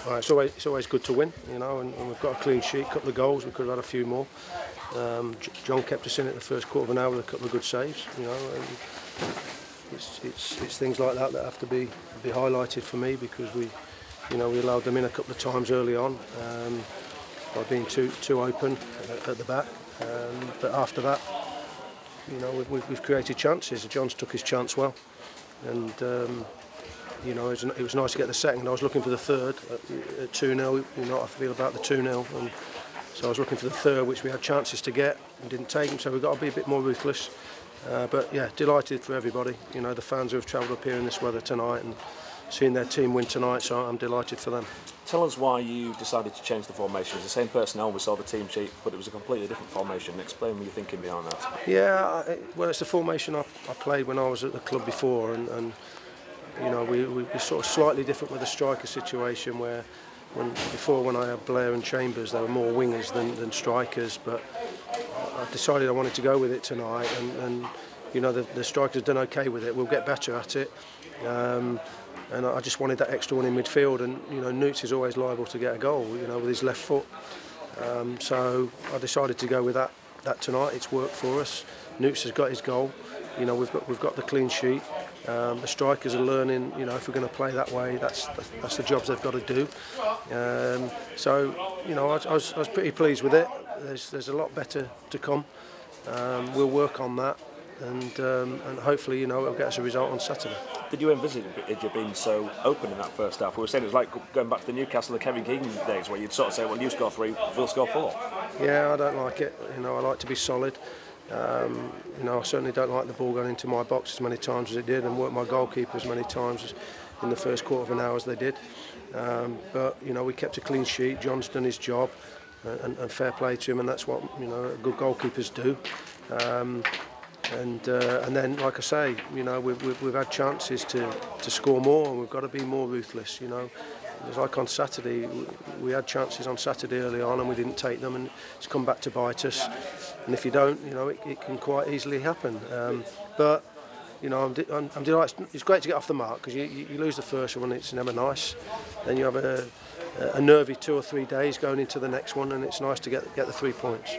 It's always good to win, you know, and we've got a clean sheet, a couple of goals. We could have had a few more. John kept us in it the first quarter of an hour with a couple of good saves, you know. And it's things like that that have to be highlighted for me, because we allowed them in a couple of times early on by being too open at the back. But after that, you know, we've created chances. John's took his chance well, and you know, it was nice to get the second. I was looking for the third at 2-0. You know how I feel about the 2-0, and so I was looking for the third, which we had chances to get and didn't take them. So we've got to be a bit more ruthless. But yeah, delighted for everybody. You know, the fans who have travelled up here in this weather tonight and seeing their team win tonight. So I'm delighted for them. Tell us why you decided to change the formation. It was the same personnel, we saw the team sheet, but it was a completely different formation. Explain what you're thinking behind that. Yeah, well, it's the formation I played when I was at the club before, and you know, we're sort of slightly different with the striker situation, where when I had Blair and Chambers, they were more wingers than strikers, but I decided I wanted to go with it tonight, and you know, the strikers done okay with it. We'll get better at it. And I just wanted that extra one in midfield, and you know, Newts is always liable to get a goal, you know, with his left foot. So I decided to go with that tonight. It's worked for us. Newts has got his goal. You know, we've got the clean sheet. The strikers are learning. You know, if we're going to play that way, that's the jobs they've got to do. So you know, I was pretty pleased with it. There's a lot better to come. We'll work on that, and hopefully, you know, it'll get us a result on Saturday. Did you envisage it being so open in that first half? We were saying it was like going back to the Newcastle, the Kevin Keegan days, where you'd sort of say, well, you score 3, we'll score 4. Yeah, I don't like it. You know, I like to be solid. You know, I certainly don't like the ball going into my box as many times as it did, and work my goalkeeper as many times as in the first quarter of an hour as they did. But you know, we kept a clean sheet. John's done his job, and fair play to him, and that's what, you know, good goalkeepers do. And then, like I say, you know, we've had chances to score more, and we've got to be more ruthless. You know, it was like on Saturday, we had chances on Saturday early on, and we didn't take them, and it's come back to bite us. And if you don't, you know, it can quite easily happen. But you know, I'm delighted. It's great to get off the mark, because you lose the first one, it's never nice. Then you have a nervy 2 or 3 days going into the next one, and it's nice to get the 3 points.